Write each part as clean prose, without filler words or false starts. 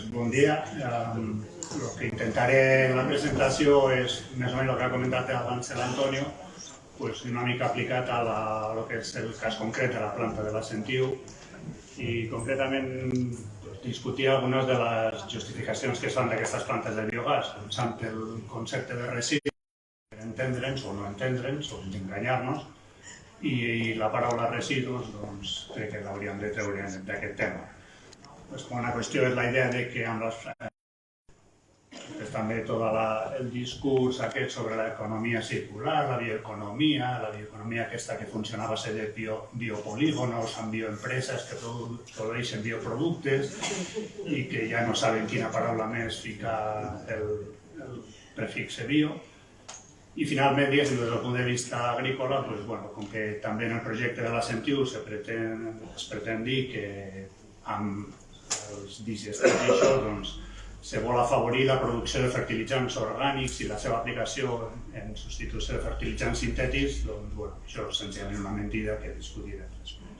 Bon dia. El que intentaré en la presentació és més o menys el que ha comentat abans l'Antonio, una mica aplicat a el que és el cas concret de la planta de la Sentiu i concretament discutir algunes de les justificacions que es fan d'aquestes plantes de biogàs, pensant el concepte de residu, per entendre'ns o no entendre'ns o enganyar-nos, i la paraula residus crec que l'hauríem de treure d'aquest tema. Una qüestió és la idea de que amb les... també tot el discurs aquest sobre l'economia circular, la bioeconomia aquesta que funciona a base de biopolígonos, amb bioempreses que produeixen bioproductes i que ja no saben quina paraula més ficar el prefix bio. I finalment, des del punt de vista agrícola, com que també en el projecte de la Sentiu es pretén dir que amb els digestors i això se vol afavorir la producció de fertilitzants orgànics i la seva aplicació en substitució de fertilitzants sintètics, això és senzillament una mentida que discutirem després.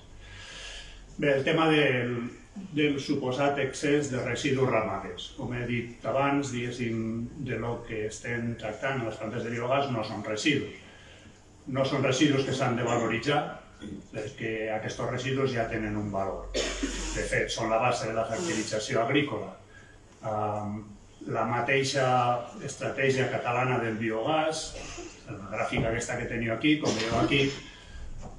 Bé, el tema del suposat excés de residus ramaders. Com he dit abans, diguéssim, de lo que estem tractant en les plantes de biogàs no són residus. No són residus que s'han de valoritzar, perquè aquests residus ja tenen un valor. De fet, són la base de la fertilització agrícola. La mateixa estratègia catalana del biogàs, la gràfica aquesta que teniu aquí, com veieu aquí,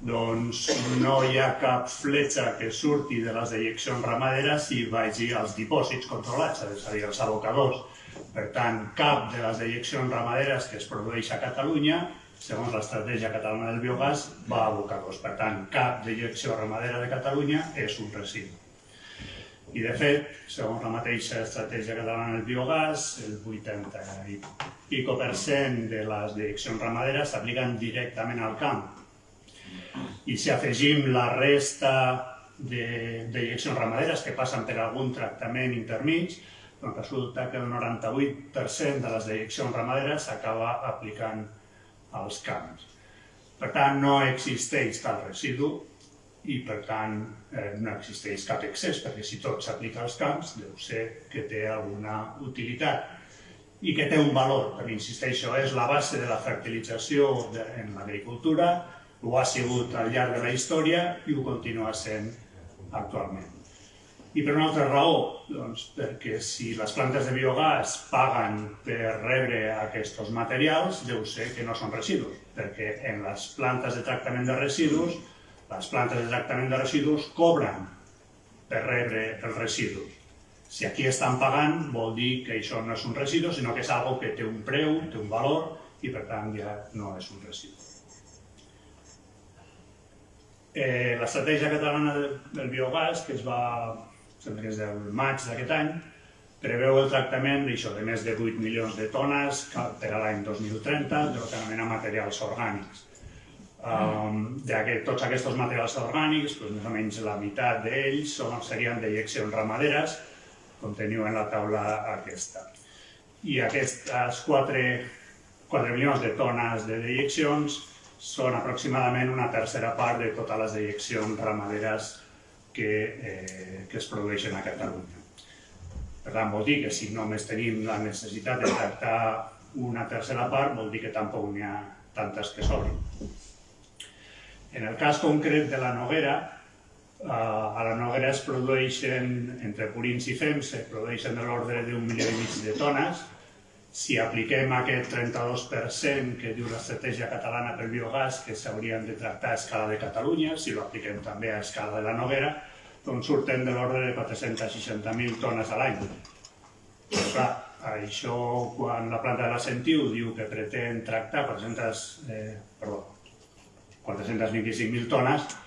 doncs no hi ha cap fletxa que surti de les dejeccions ramaderes i vagi als dipòsits controlats, és a dir, als abocadors. Per tant, cap de les dejeccions ramaderes que es produeix a Catalunya, segons l'estratègia catalana del biogàs, va a abocadors. Per tant, cap dejecció ramadera de Catalunya és un residu. I de fet, segons la mateixa estratègia catalana del biogàs, el 80% i pico de les dejeccions ramaderes s'apliquen directament al camp. I si afegim la resta de dejeccions ramaderes que passen per algun tractament intermig, doncs resulta que el 98% de les dejeccions ramaderes s'acaba aplicant als camps. Per tant, no existeix tal residu i, per tant, no existeix cap excés, perquè si tot s'aplica als camps, deu ser que té alguna utilitat i que té un valor, perquè, insisteixo, és la base de la fertilització en l'agricultura, ho ha sigut al llarg de la història i ho continua sent actualment. I per una altra raó, perquè si les plantes de biogàs paguen per rebre aquests materials, deu ser que no són residus, perquè en les plantes de tractament de residus, les plantes de tractament de residus cobren per rebre els residus. Si aquí estan pagant, vol dir que això no és un residu, sinó que és una cosa que té un preu, té un valor i, per tant, ja no és un residu. L'estratègia catalana del biogàs, que és del maig d'aquest any, preveu el tractament de més de 8 milions de tones per a l'any 2030 del que anomena materials orgànics. Tots aquests materials orgànics, més o menys la meitat d'ells serien dejeccions ramaderes, com teniu en la taula aquesta. I aquestes 4 milions de tones de dejeccions són aproximadament una tercera part de totes les dejeccions ramaderes que es produeixen a Catalunya. Per tant, vol dir que si només tenim la necessitat de tractar una tercera part, vol dir que tampoc n'hi ha tantes que sobrin. En el cas concret de la Noguera, a la Noguera es produeixen, entre purins i fems, se produeixen de l'ordre d'1,5 milió de tones. Si apliquem aquest 32% que diu l'estratègia catalana pel biogàs que s'haurien de tractar a escala de Catalunya, si l'apliquem també a escala de la Noguera, doncs surten de l'ordre de 460.000 tones a l'any. Però clar, això quan la planta de la Sentiu diu que pretén tractar 425.000 tones,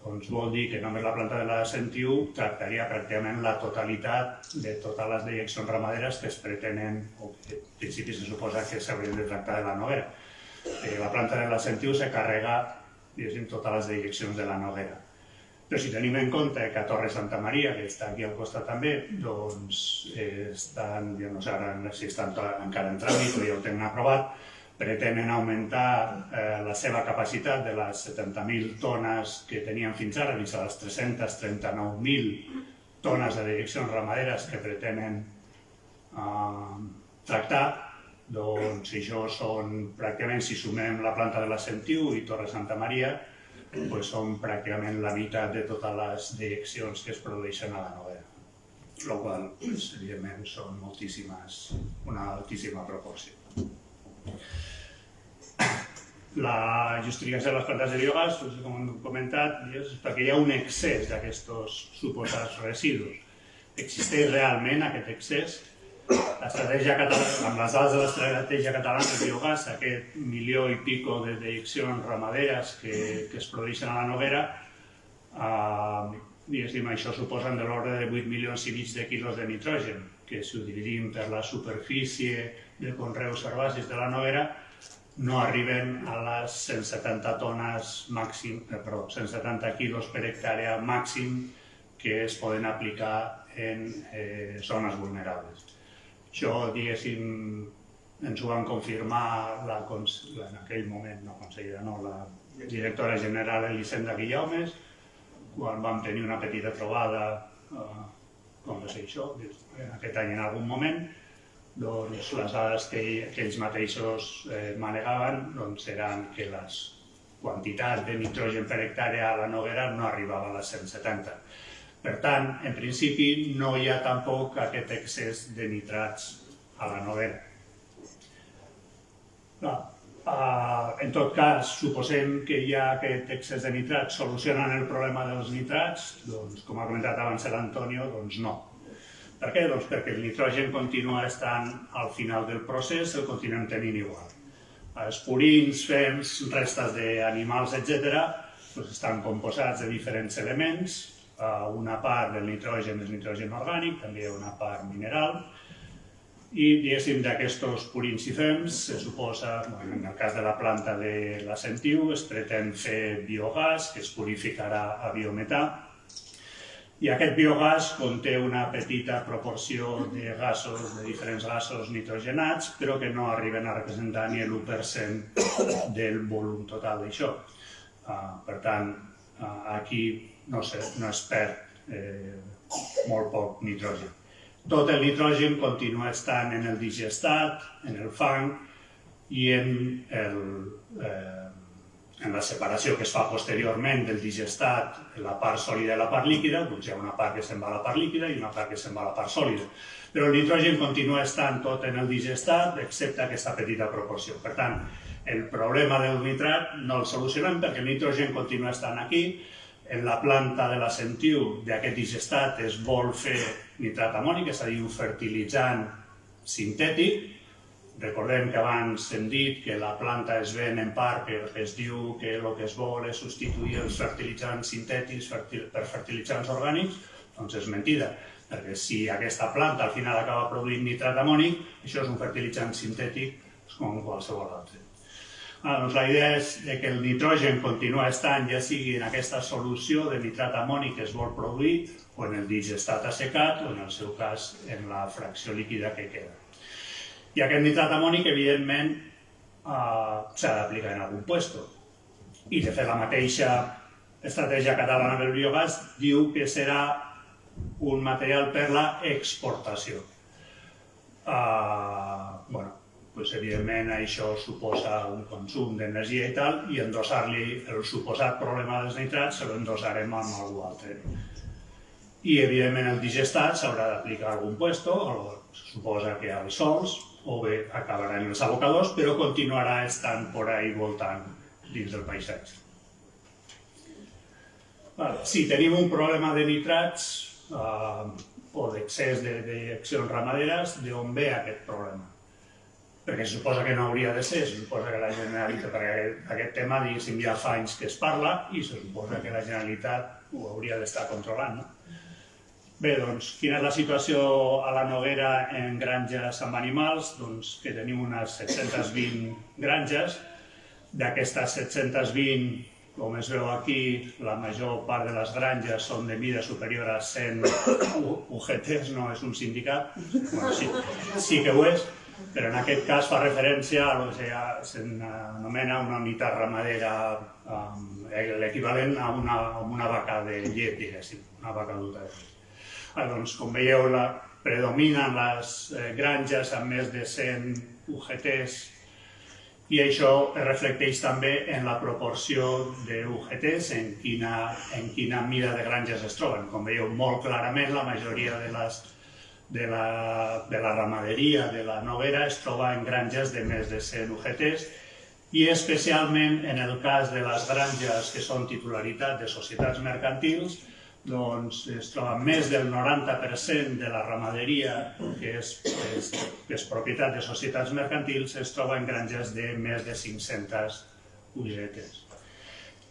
doncs vol dir que només la planta de la Sentiu tractaria pràcticament la totalitat de totes les dejeccions ramaderes que es pretenen, o que en principi se suposa que s'haurien de tractar de la Noguera. La planta de la Sentiu se carrega totes les dejeccions de la Noguera. Però si tenim en compte que a Torre Santa Maria, que està aquí al costat també, doncs estan, jo no sé ara si estan encara en tràmit o ja ho tenen aprovat, pretenen augmentar la seva capacitat de les 70.000 tones que tenien fins ara fins a les 339.000 tones de dejeccions ramaderes que pretenen tractar, doncs això són pràcticament, si sumem la planta de la Sentiu i Torre Santa Maria, són pràcticament la meitat de totes les dejeccions que es produeixen a la Noguera, el qual, evidentment, són moltíssimes, una altíssima proporció. La justificació de les plantes de biogàs, com hem comentat, és perquè hi ha un excés d'aquests suposats residus. Existeix realment aquest excés? L'estratègia catalana, amb les dades de l'estratègia catalana de biogàs, aquest 1,5 milió de dejeccions ramaderes que es produeixen a la Noguera, això suposa de l'ordre de 8,5 milions de quilos de nitrogen, que si ho dividim per la superfície de conreus herbacis de la Noguera, no arriben a les 170 tones màxim, 170 quilos per hectàrea màxim que es poden aplicar en zones vulnerables. Això, diguéssim, ens ho van confirmar en aquell moment, no consellera, no, la directora general Elisenda Guillaumes, quan vam tenir una petita trobada, com va ser això, aquest any en algun moment, doncs les dades que ells mateixos manegaven eren que les quantitats de nitrogen per hectàrea a la Noguera no arribava a les 170. Per tant, en principi, no hi ha tampoc aquest excés de nitrats a la Noguera. En tot cas, suposem que hi ha aquest excés de nitrats solucionant el problema dels nitrats, doncs, com ha comentat abans l'Antonio, doncs no. Per què? Doncs perquè el nitrogen continua estant al final del procés, el continuem tenint igual. Els purins, fems, restes d'animals, etc., estan composats de diferents elements. Una part del nitrogen és nitrogen orgànic, també una part mineral, i, diguéssim, d'aquests purins i fems, se suposa, en el cas de la planta de la Sentiu, es pretén fer biogàs, que es purificarà a biometà, i aquest biogàs conté una petita proporció de gasos, de diferents gasos nitrogenats, però que no arriben a representar ni l'1% del volum total d'això. Per tant, aquí no es perd molt poc nitrogen. Tot el nitrogen continua estant en el digestat, en el fang i en la separació que es fa posteriorment del digestat, la part sòlida i la part líquida, doncs hi ha una part que se'n va a la part líquida i una part que se'n va a la part sòlida. Però el nitrogen continua estant tot en el digestat, excepte aquesta petita proporció. Per tant, el problema del nitrat no el solucionem perquè el nitrogen continua estant aquí. En la planta de la Sentiu d'aquest digestat es vol fer nitrat amònic, és a dir, un fertilitzant sintètic. Recordem que abans hem dit que la planta es ven en part perquè es diu que el que es vol és substituir els fertilitzants sintètics per fertilitzants orgànics, doncs és mentida, perquè si aquesta planta al final acaba produint nitrat amònic, això és un fertilitzant sintètic com qualsevol altre. Doncs la idea és que el nitrogen continua estant, ja sigui en aquesta solució de nitrat amònic que es vol produir, o en el digestat assecat, o en el seu cas en la fracció líquida que queda. I aquest nitrat amònic, evidentment, s'ha d'aplicar en algun lloc. I, de fet, la mateixa estratègia catalana del biogàs diu que serà un material per la exportació. Evidentment, això suposa un consum d'energia i tal, i endossar-li el suposat problema dels nitrats se l'endossarem amb algú altre. I, evidentment, el digestat s'haurà d'aplicar a algun lloc, suposa que als sols, o bé acabarà en els abocadors, però continuarà estant por ahí voltant dins del paisatge. Si tenim un problema de nitrats o d'excés de dejeccions ramaderes, d'on ve aquest problema? Perquè se suposa que no hauria de ser, se suposa que la Generalitat, perquè aquest tema, diguéssim, ja fa anys que es parla i se suposa que la Generalitat ho hauria d'estar controlant. Bé, doncs, quina és la situació a la Noguera en granges amb animals? Doncs que tenim unes 720 granges. D'aquestes 720, com es veu aquí, la major part de les granges són de mida superior a 100 UGTs, no és un sindicat, sí que ho és, però en aquest cas fa referència a el que s'anomena una unitat ramadera, l'equivalent a una vaca de llet, diguéssim, una vaca adulta de llet. Com veieu, predominen les granges amb més de 100 UGTs i això es reflecteix també en la proporció d'UGTs, en quina mida de granges es troben. Com veieu molt clarament, la majoria de la ramaderia de la Noguera es troba en granges de més de 100 UGTs i especialment en el cas de les granges que són titularitat de societats mercantils, doncs es troba més del 90% de la ramaderia que és propietat de societats mercantils es troba en granges de més de 500 UGTs.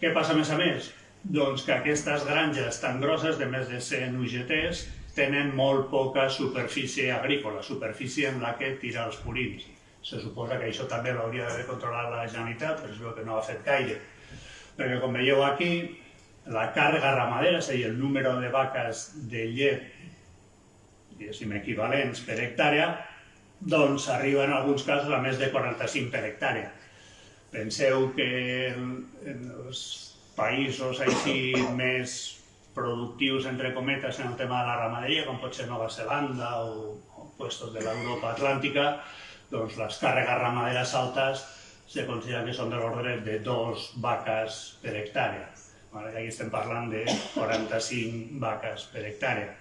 Què passa a més? Doncs que aquestes granges tan grosses de més de 100 UGTs tenen molt poca superfície agrícola, superfície en la que tira els purins. Se suposa que això també l'hauria de controlar la Generalitat, però es veu que no ho ha fet gaire. Perquè com veieu aquí, la càrrega ramadera, és a dir, el número de vaques de llet, diguéssim, equivalents per hectàrea, doncs arriba en alguns casos a més de 45 per hectàrea. Penseu que en els països així més productius, entre cometes, en el tema de la ramaderia, com pot ser Nova Zelanda o puestos de l'Europa Atlàntica, doncs les càrregues ramaderes altes se considera que són de l'ordre de 2 vaques per hectàrea. Aquí estem parlant de 45 vaques per hectàrea.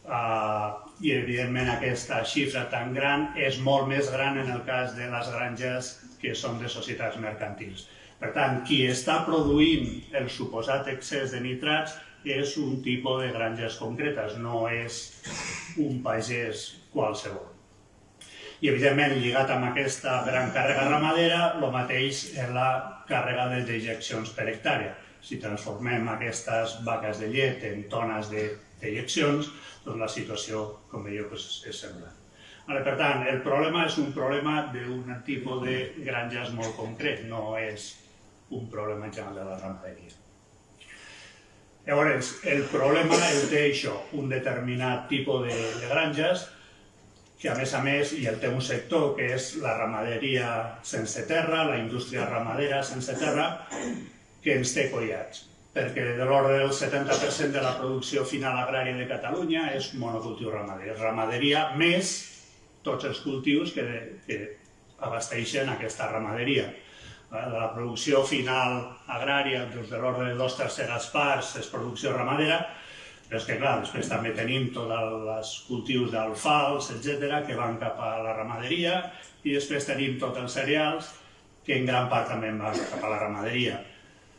I, evidentment, aquesta xifra tan gran és molt més gran en el cas de les granges que són de societats mercantils. Per tant, qui està produint el suposat excés de nitrats és un tipus de granges concretes, no és un pagès qualsevol. I, evidentment, lligat amb aquesta gran càrrega ramadera, el mateix és la càrrega de dejeccions per hectàrea. Si transformem aquestes vaques de llet en tones de dejeccions, doncs la situació, com veieu, és semblant. Per tant, el problema és un problema d'un tipus de granges molt concret, no és un problema en general de la ramaderia. Llavors, el problema el té això, un determinat tipus de granges, que a més, i el té un sector que és la ramaderia sense terra, la indústria ramadera sense terra, que ens té collats, perquè de l'ordre del 70% de la producció final agrària de Catalunya és monocultiu ramader. Ramaderia més tots els cultius que abasteixen aquesta ramaderia. La producció final agrària, de l'ordre de 2/3 parts, és producció ramadera, però és que, clar, després també tenim tots els cultius d'alfals, etc., que van cap a la ramaderia, i després tenim tots els cereals, que en gran part també van cap a la ramaderia.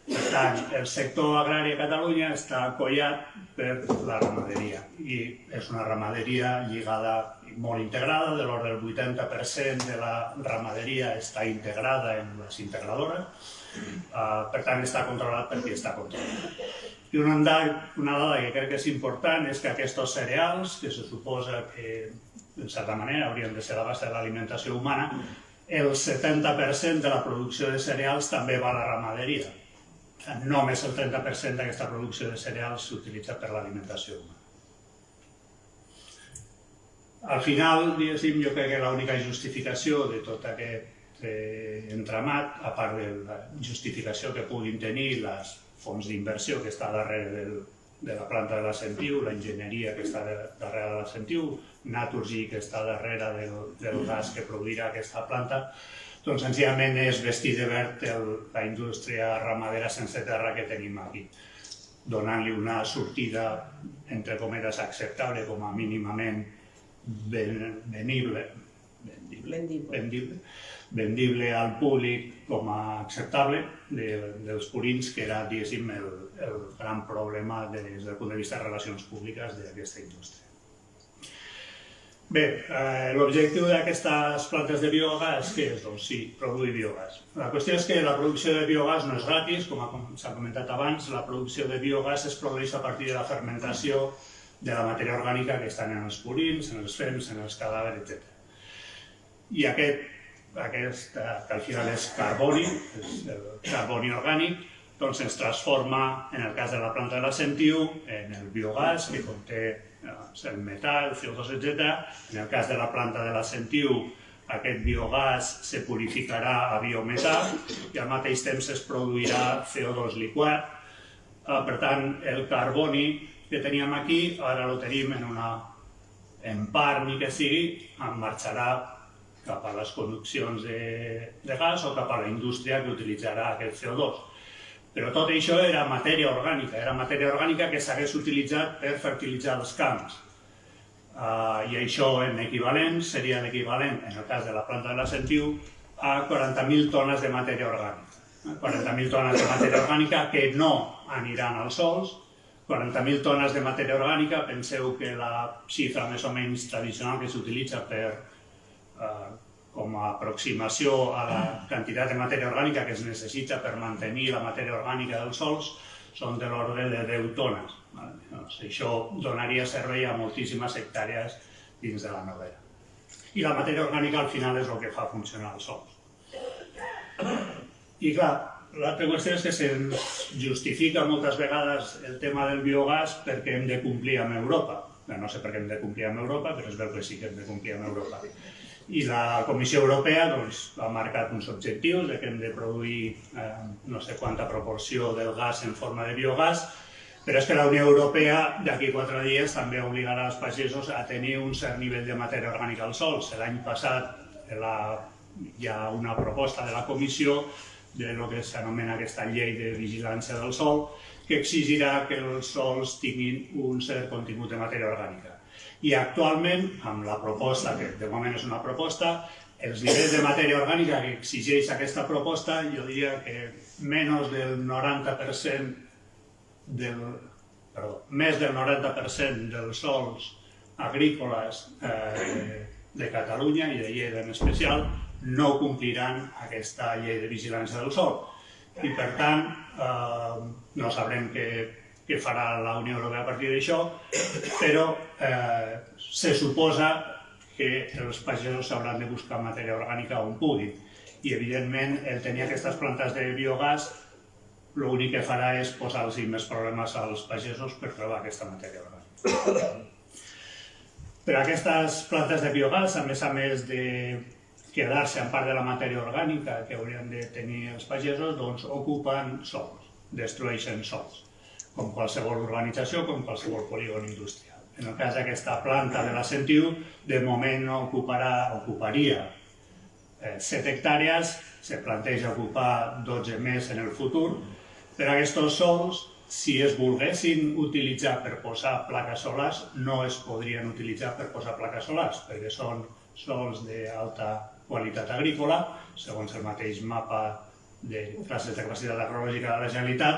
Per tant, el sector agrari a Catalunya està collat per la ramaderia i és una ramaderia lligada molt integrada, de l'ordre del 80% de la ramaderia està integrada en les integradores, per tant està controlat per qui està controlat. I una dada que crec que és important és que aquests cereals, que se suposa que en certa manera haurien de ser la base de l'alimentació humana, el 70% de la producció de cereals també va a la ramaderia. Només el 30% d'aquesta producció de cereals s'utilitza per l'alimentació humana. Al final, diguéssim, jo crec que l'única justificació de tot aquest entramat, a part de la justificació que puguin tenir les fons d'inversió que està darrere de la planta de la Sentiu, l'enginyeria que està darrere de la Sentiu, Naturgy que està darrere del gas que produirà aquesta planta, doncs senzillament és vestir de verd la indústria ramadera sense terra que tenim aquí, donant-li una sortida, entre cometes, acceptable, com a mínimament vendible al públic com a acceptable dels purins, que era, diguéssim, el gran problema des del punt de vista de relacions públiques d'aquesta indústria. Bé, l'objectiu d'aquestes plantes de biogàs, què és? Doncs sí, produir biogàs. La qüestió és que la producció de biogàs no és gratis, com s'ha comentat abans, la producció de biogàs es produeix a partir de la fermentació de la matèria orgànica que estan en els purins, en els fems, en els cadàvers, etc. I aquest, que al final és carboni, el carboni orgànic, doncs es transforma, en el cas de la planta de la Sentiu, en el biogàs, que conté el metà, el CO2, etc. En el cas de la planta de la Sentiu, aquest biogàs se purificarà a biometà i al mateix temps es produirà CO2 liquat. Per tant, el carboni que teníem aquí, ara ho tenim en part, ni que sigui, marxarà cap a les conduccions de gas o cap a la indústria que utilitzarà aquest CO2. Però tot això era matèria orgànica que s'hagués utilitzat per fertilitzar els camps. I això en equivalent seria l'equivalent, en el cas de la planta de la Sentiu, a 40.000 tones de matèria orgànica. 40.000 tones de matèria orgànica que no aniran als sols. 40.000 tones de matèria orgànica, penseu que la xifra més o menys tradicional que s'utilitza com a aproximació a la quantitat de matèria orgànica que es necessita per mantenir la matèria orgànica dels sols són de l'ordre de 10 tones. Això donaria servei a moltíssimes hectàrees dins de la Noguera. I la matèria orgànica al final és el que fa funcionar els sols. I clar, l'altra qüestió és que se'ns justifica moltes vegades el tema del biogàs perquè hem de complir amb Europa. No sé per què hem de complir amb Europa, però és veu que sí que hem de complir amb Europa. I la Comissió Europea ha marcat uns objectius que hem de produir no sé quanta proporció del gas en forma de biogàs, però és que la Unió Europea d'aquí 4 dies també obligarà els pagesos a tenir un cert nivell de matèria orgànica al sòl. L'any passat hi ha una proposta de la Comissió de lo que s'anomena aquesta llei de vigilància del sòl que exigirà que els sòls tinguin un cert contingut de matèria orgànica. I actualment, amb la proposta, que de moment és una proposta, els nivells de matèria orgànica que exigeix aquesta proposta, jo diria que més del 90% dels sòls agrícoles de Catalunya i de Lleida en especial no compliran aquesta llei de vigilància del sòl. I per tant, no sabrem què farà la Unió Europea a partir d'això, però se suposa que els pagesos s'hauran de buscar matèria orgànica on puguin. I, evidentment, el tenir aquestes plantes de biogàs l'únic que farà és posar-los més problemes als pagesos per trobar aquesta matèria orgànica. Per aquestes plantes de biogàs, a més de quedar-se en part de la matèria orgànica que haurien de tenir els pagesos, doncs ocupen sols, destrueixen sols, com qualsevol urbanització, com qualsevol polígon industrial. En el cas d'aquesta planta de la Sentiu, de moment no ocuparia 7 hectàrees, se planteja ocupar 12 més en el futur, però aquests sols, si es volguessin utilitzar per posar plaques solars, no es podrien utilitzar per posar plaques solars, perquè són sols d'alta qualitat agrícola, segons el mateix mapa de classes de capacitat agrològica de la Generalitat,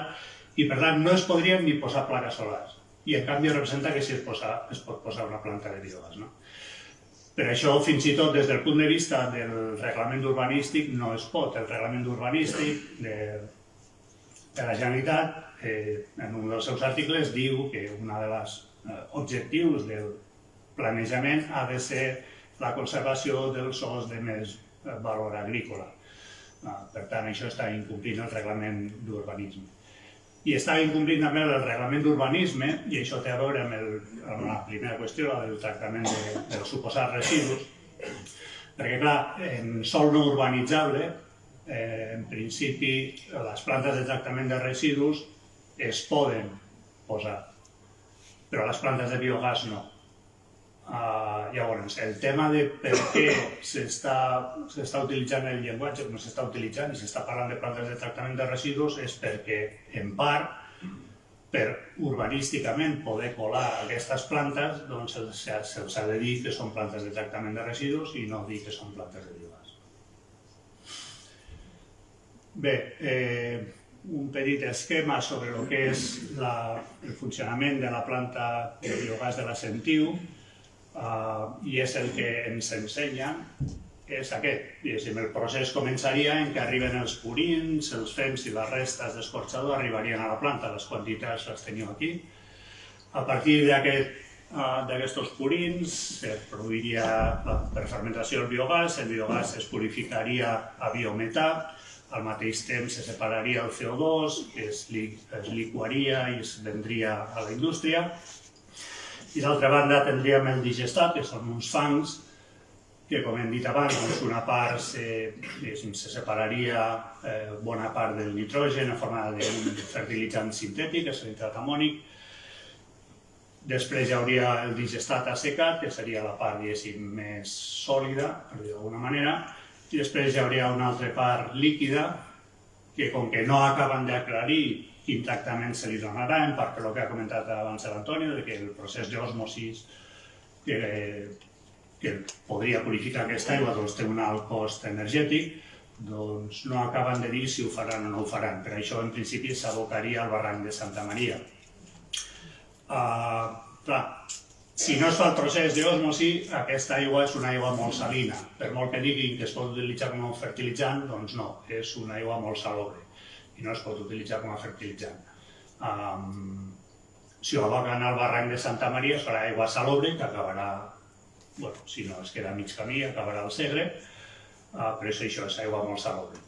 i per tant no es podrien ni posar plaques solars. I en canvi representa que sí es pot posar una planta de biogàs. Per això, fins i tot des del punt de vista del reglament urbanístic, no es pot. El reglament urbanístic de la Generalitat, en un dels seus articles, diu que un dels objectius del planejament ha de ser la conservació dels sòls de més valor agrícola. Per tant, això està incomplint el reglament d'urbanisme. I està incomplint també el reglament d'urbanisme, i això té a veure amb la primera qüestió, la del tractament dels suposats residus, perquè, clar, en sòl no urbanitzable, en principi, les plantes de tractament de residus es poden posar, però les plantes de biogàs no. Llavors, el tema de per què s'està utilitzant el llenguatge que no s'està utilitzant i s'està parlant de plantes de tractament de residus és perquè, en part, per urbanísticament poder colar aquestes plantes, doncs se'ls ha de dir que són plantes de tractament de residus i no dir que són plantes de biogàs. Bé, un petit esquema sobre el que és el funcionament de la planta de biogàs de la Sentiu, i és el que ens ensenya, és aquest. El procés començaria en què arriben els purins, els fems i les restes d'escorxador arribarien a la planta, les quantitats les teniu aquí. A partir d'aquests purins se produiria per fermentació el biogàs es purificaria a biometà, al mateix temps se separaria el CO2, es liquaria i es vendria a la indústria. I d'altra banda tindríem el digestat, que són uns fangs, que com hem dit abans, una part se separaria bona part del nitrogen en forma d'un fertilitzant sintètic, és el nitrat amònic, Després hi hauria el digestat assecat, que seria la part, diguéssim, més sòlida, per dir d'alguna manera, i després hi hauria una altra part líquida, que com que no acaben d'aclarir quin tractament se li donarà, en part per el que ha comentat abans l'Antonio, que el procés d'osmosis que podria purificar aquesta aigua té un alt cost energètic, doncs no acaben de dir si ho faran o no ho faran. Per això, en principi, s'abocaria al barranc de Santa Maria. Clar, si no es fa el procés d'osmosi, aquesta aigua és una aigua molt salina. Per molt que diguin que es pot utilitzar com a fertilitzant, doncs no, és una aigua molt salobre i no es pot utilitzar com a fertilitzant. Si ho aboquen al barranc de Santa Maria serà aigua salobre que acabarà, bueno, si no es queda a mig camí, acabarà al Segre, però això és aigua molt salobre.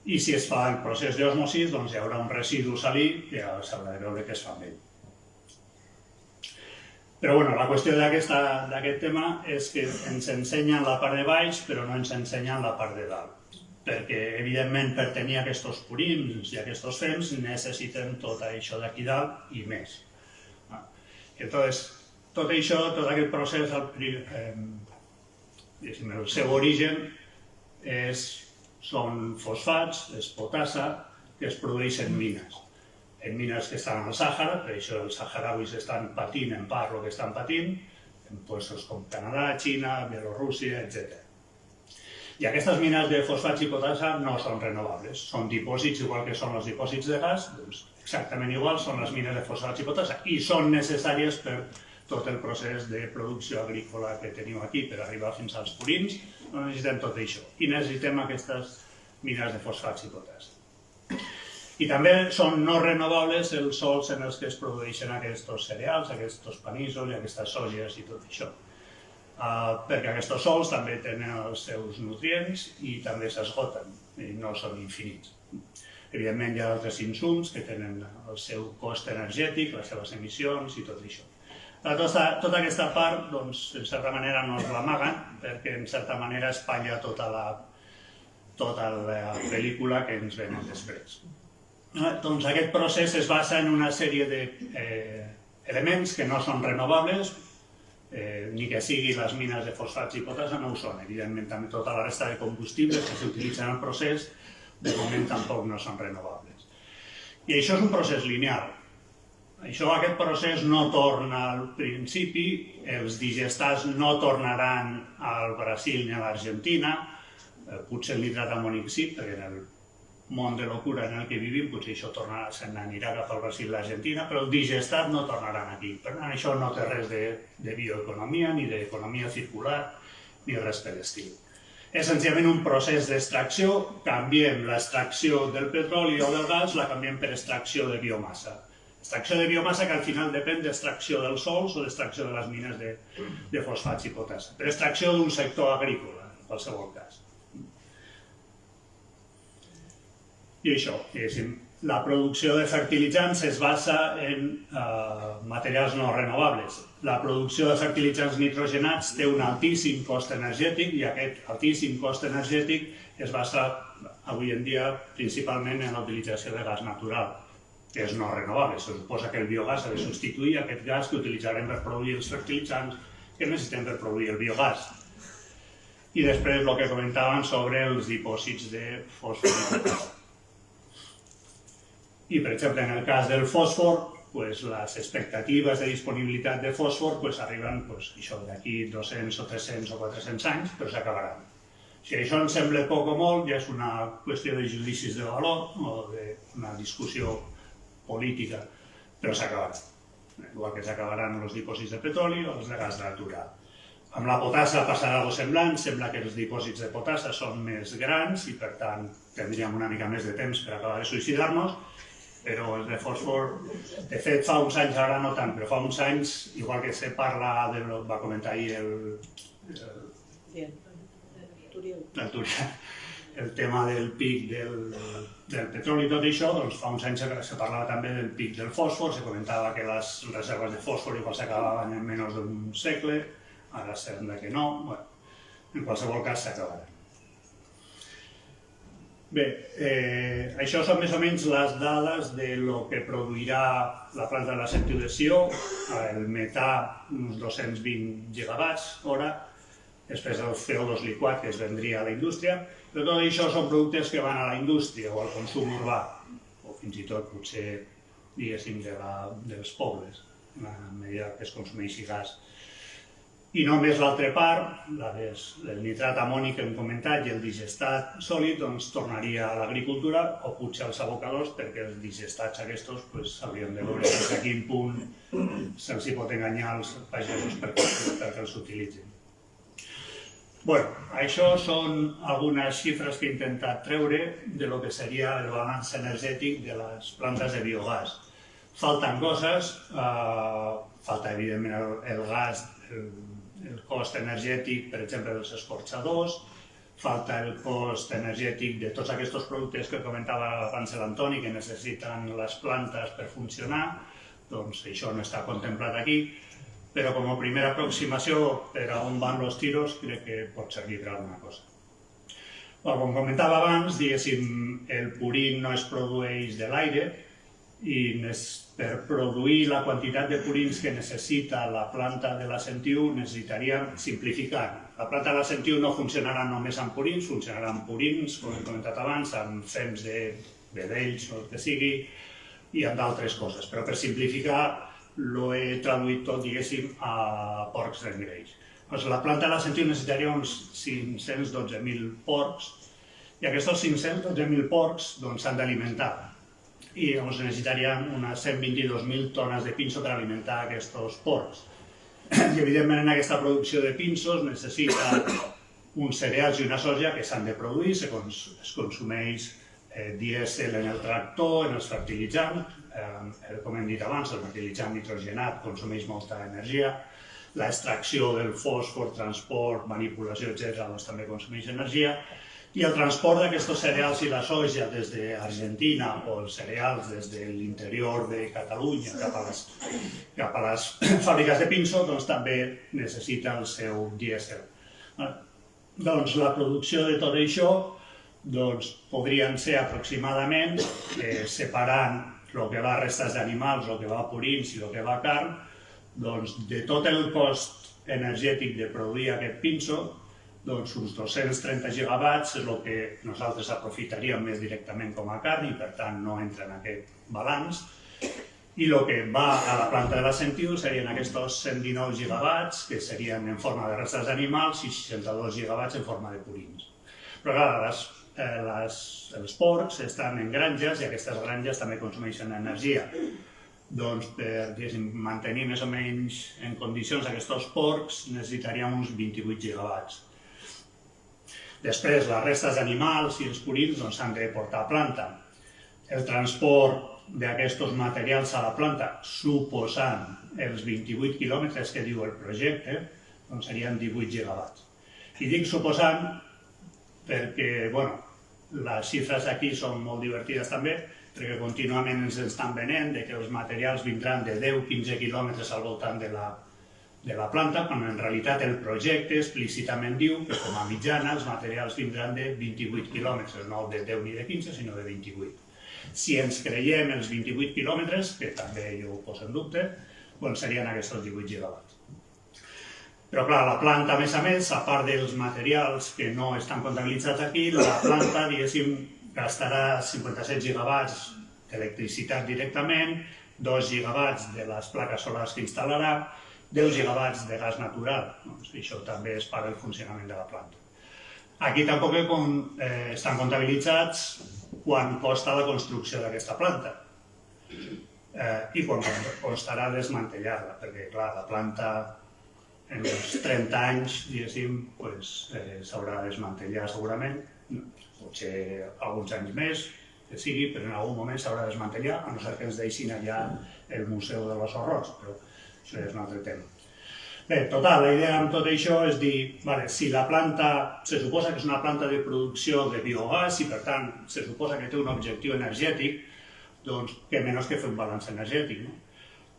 I si es fa el procés d'osmosis, doncs hi haurà un residu salí que s'haurà de veure què es fa amb ell. Però bueno, la qüestió d'aquest tema és que ens ensenyen la part de baix, però no ens ensenyen la part de dalt. Perquè, evidentment, per tenir aquests purins i aquests fems necessiten tot això d'aquí dalt i més. Llavors, tot això, tot aquest procés, el seu origen són fosfats, és potassa, que es produeixen mines. En mines que estan al Sàhara, per això els saharauis estan patint en part el que estan patint, en llocs com Canadà, Xina, Bielorússia, etc. I aquestes mines de fosfats i potassa no són renovables, són dipòsits igual que són els dipòsits de gas, doncs exactament igual són les mines de fosfats i potassa i són necessàries per tot el procés de producció agrícola que tenim aquí per arribar fins als purins, no necessitem tot això i necessitem aquestes mines de fosfats i potassa. I també són no renovables els sòls en els que es produeixen aquests cereals, aquests panissos i aquestes sojes i tot això. Perquè aquests sòls també tenen els seus nutrients i també s'esgoten, i no són infinits. Evidentment hi ha altres insums que tenen el seu cost energètic, les seves emissions i tot això. Tota aquesta part, doncs, en certa manera no es l'amaguen, perquè en certa manera espatlla tota la pel·lícula que ens venen després. Doncs aquest procés es basa en una sèrie d'elements que no són renovables, ni que siguin les mines de fosfats i potassa, no ho són. Evidentment, també tota la resta de combustibles que s'utilitzen en el procés, de moment tampoc no són renovables. I això és un procés lineal. Aquest procés no torna al principi, els digestats no tornaran al Brasil ni a l'Argentina, potser l'hidrat amònic sí, perquè en el món de locura en el que vivim, potser això se n'anirà cap al Brasil i l'Argentina, però el digestat no tornaran aquí. Per tant, això no té res de bioeconomia, ni d'economia circular, ni res per l'estil. És senzillament un procés d'extracció, canviem l'extracció del petroli o del gas, la canviem per extracció de biomassa. Extracció de biomassa que al final depèn d'extracció dels sòls o d'extracció de les mines de fosfats i potassa, per extracció d'un sector agrícola, en qualsevol cas. I això, la producció de fertilitzants es basa en materials no renovables. La producció de fertilitzants nitrogenats té un altíssim cost energètic i aquest altíssim cost energètic es basa avui en dia principalment en la utilització de gas natural, que és no renovable. Se suposa que el biogàs ha de substituir aquest gas que utilitzarem per produir els fertilitzants que necessitem per produir el biogàs. I després el que comentàvem sobre els dipòsits de fòsfor i potassa. I, per exemple, en el cas del fòsfor, les expectatives de disponibilitat de fòsfor arriben d'aquí 200 o 300 o 400 anys, però s'acabaran. Si això ens sembla poc o molt, ja és una qüestió de judicis de valor o d'una discussió política, però s'acabarà. Igual que s'acabaran els dipòsits de petroli o els de gas natural. Amb la potassa passarà alguna cosa semblant, sembla que els dipòsits de potassa són més grans i, per tant, tindríem una mica més de temps per acabar de suïcidar-nos, però els de fòsfor, de fet, fa uns anys, ara no tant, però fa uns anys, igual que se parla, va comentar ahir el tema del pic del petroli i tot això, doncs fa uns anys se parlava també del pic del fòsfor, se comentava que les reserves de fòsfor igual s'acabaven en menys d'un segle, ara sembla que no, en qualsevol cas s'acabaran. Bé, això són més o menys les dades de lo que produirà la planta de la Sentiu de Sió, el metà uns 220 gigawatts hora, després el CO2 liquat que es vendria a la indústria, però tot això són productes que van a la indústria o al consum urbà, o fins i tot potser, diguéssim, dels pobles, a mesura que es consumeixi gas. I només l'altra part, el nitrat amònic que hem comentat i el digestat sòlid, doncs tornaria a l'agricultura o potser als abocadors, perquè els digestats aquests hauríem de veure fins a quin punt se'ls pot enganyar als pagesos perquè els utilitzin. Bé, això són algunes xifres que he intentat treure de lo que seria el balanç energètic de les plantes de biogàs. Falten coses, falta evidentment el gas, el cost energètic, per exemple, dels escorxadors, falta el cost energètic de tots aquests productes que comentava abans l'Antoni, que necessiten les plantes per funcionar, doncs això no està contemplat aquí, però com a primera aproximació per a on van els tiros crec que pot servir per alguna cosa. Com comentava abans, diguéssim, el purín no es produeix de l'aire, i per produir la quantitat de purins que necessita la planta de la Sentiu necessitaríem simplificar. La planta de la Sentiu no funcionarà només amb purins, funcionarà amb purins, com he comentat abans, amb fems de vedells o el que sigui, i amb d'altres coses. Però per simplificar ho he traduït tot, diguéssim, a porcs d'engreix. La planta de la Sentiu necessitaria uns 512.000 porcs, i aquests 512.000 porcs s'han d'alimentar. I necessitaríem unes 122.000 tones de pinso per alimentar aquests porcs. I evidentment en aquesta producció de pinsos necessita uns cereals i una soja que s'han de produir, es consumeix dièsel en el tractor, en els fertilitzants, com hem dit abans, el fertilitzant nitrogenat consumeix molta energia, l'extracció del fòsfor, transport, manipulació, etc. també consumeix energia, i el transport d'aquests cereals i la soja des d'Argentina o els cereals des de l'interior de Catalunya cap a les fàbriques de pinso també necessita el seu dièsel. Doncs la producció de tot això podrien ser aproximadament, separant el que va a restes d'animals, el que va a purins i el que va a carn, de tot el cost energètic de produir aquest pinso, uns 230 gigawatts és el que nosaltres aprofitaríem més directament com a carn i per tant no entra en aquest balanç, i el que va a la planta de la Sentiu serien aquests 119 gigawatts que serien en forma de restes d'animals i 62 gigawatts en forma de purins. Però clar, els porcs estan en granges i aquestes granges també consumeixen energia. Doncs per mantenir més o menys en condicions aquests porcs necessitaríem uns 28 gigawatts. Després, les restes d'animals i els purins s'han de portar a planta. El transport d'aquests materials a la planta, suposant els 28 quilòmetres que diu el projecte, serien 18 gigawatts. I dic suposant perquè, les xifres aquí són molt divertides també, perquè contínuament ens estan venent que els materials vindran de 10-15 quilòmetres al voltant de la planta, quan en realitat el projecte explícitament diu que com a mitjana els materials vindran de 28 quilòmetres, no de 10 ni de 15, sinó de 28. Si ens creiem els 28 quilòmetres, que també jo ho poso en dubte, serien aquests 18 gigawatts. Però clar, la planta, a més, a part dels materials que no estan comptabilitzats aquí, la planta, diguéssim, gastarà 57 gigawatts d'electricitat directament, 2 gigawatts de les plaques solars que instal·larà, 10 gigawatts de gas natural. Això també és part del funcionament de la planta. Aquí tampoc estan comptabilitzats quan costa la construcció d'aquesta planta i quan costarà desmantellar-la, perquè clar, la planta en els 30 anys, diguéssim, s'haurà de desmantellar segurament, potser alguns anys més, que sigui, però en algun moment s'haurà de desmantellar, a no ser que ens deixin allà el Museu de los Horrors, però això és un altre tema. Bé, total, la idea amb tot això és dir, si la planta se suposa que és una planta de producció de biogàs i per tant se suposa que té un objectiu energètic, doncs què menys que fer un balanç energètic, no?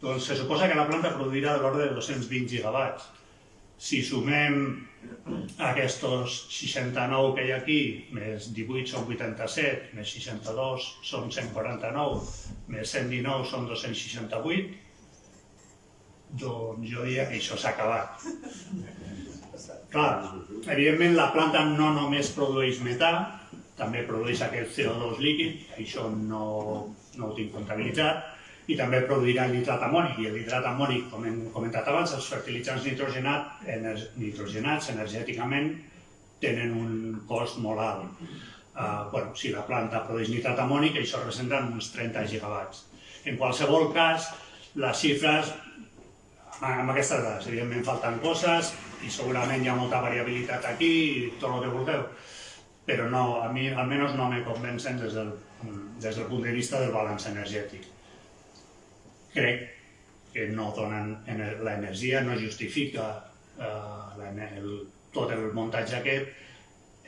Doncs se suposa que la planta produirà de l'ordre de 220 gigawatts. Si sumem aquests 69 que hi ha aquí, més 18 són 87, més 62 són 149, més 119 són 268, doncs jo diria que això s'ha acabat. Clar, evidentment la planta no només produeix metà, també produeix aquest CO2 líquid, això no ho tinc comptabilitzat, i també produirà nitrat amònic, i el nitrat amònic, com hem comentat abans, els fertilitzants nitrogenats energèticament tenen un cost molt alt. Si la planta produeix nitrat amònic, això representa uns 30 gigawatts. En qualsevol cas, les xifres, amb aquestes dades, evidentment falten coses, i segurament hi ha molta variabilitat aquí, i tot el que vulgueu, però no, a mi almenys no me convencen des del punt de vista del balanç energètic. Crec que no donen l'energia, no justifica tot el muntatge aquest,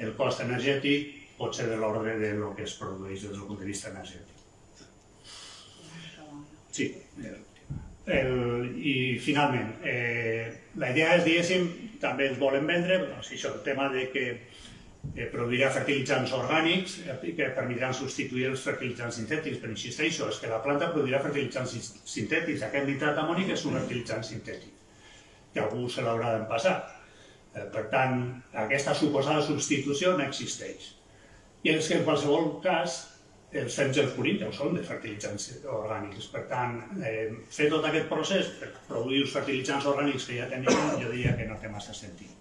el cost energètic pot ser de l'ordre del que es produeix des del punt de vista energètic. Sí. I finalment, la idea és, diguéssim, també ens volen vendre el tema de que produirà fertilitzants orgànics que permetran substituir els fertilitzants sintètics, però insisteixo, és que la planta produirà fertilitzants sintètics. Aquest nitrat amònic és un fertilitzant sintètic, que algú se l'haurà d'empassar. Per tant, aquesta suposada substitució no existeix. I és que en qualsevol cas, els fems i els purins ja ho són de fertilitzants orgànics. Per tant, fer tot aquest procés per produir els fertilitzants orgànics que ja tenim, jo diria que no té massa sentit.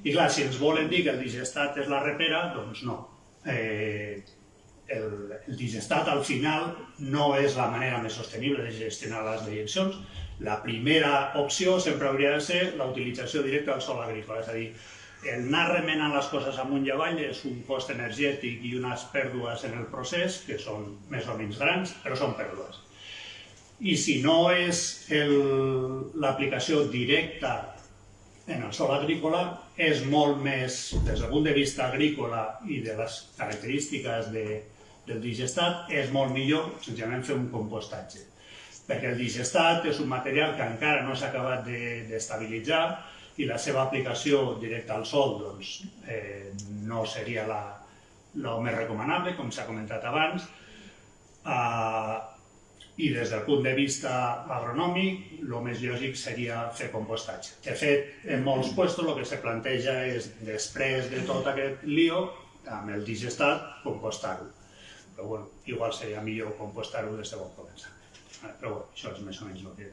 I clar, si ens volen dir que el digestat és la repera, doncs no. El digestat al final no és la manera més sostenible de gestionar les dejeccions. La primera opció sempre hauria de ser la utilització directa del sòl agrícola, és a dir, el anar remenant les coses amunt i avall és un cost energètic i unes pèrdues en el procés que són més o menys grans, però són pèrdues. I si no és l'aplicació directa en el sòl agrícola, és molt més, des del punt de vista agrícola i de les característiques del digestat, és molt millor senzillament fer un compostatge. Perquè el digestat és un material que encara no s'ha acabat d'estabilitzar i la seva aplicació directa al sòl no seria el més recomanable, com s'ha comentat abans. I des del punt de vista agronòmic, el més lògic seria fer compostatge. De fet, en molts llocs el que se planteja és, després de tot aquest lío, amb el digestat, compostar-ho. Però igual seria millor compostar-ho des de bon començament. Però això és més o menys el que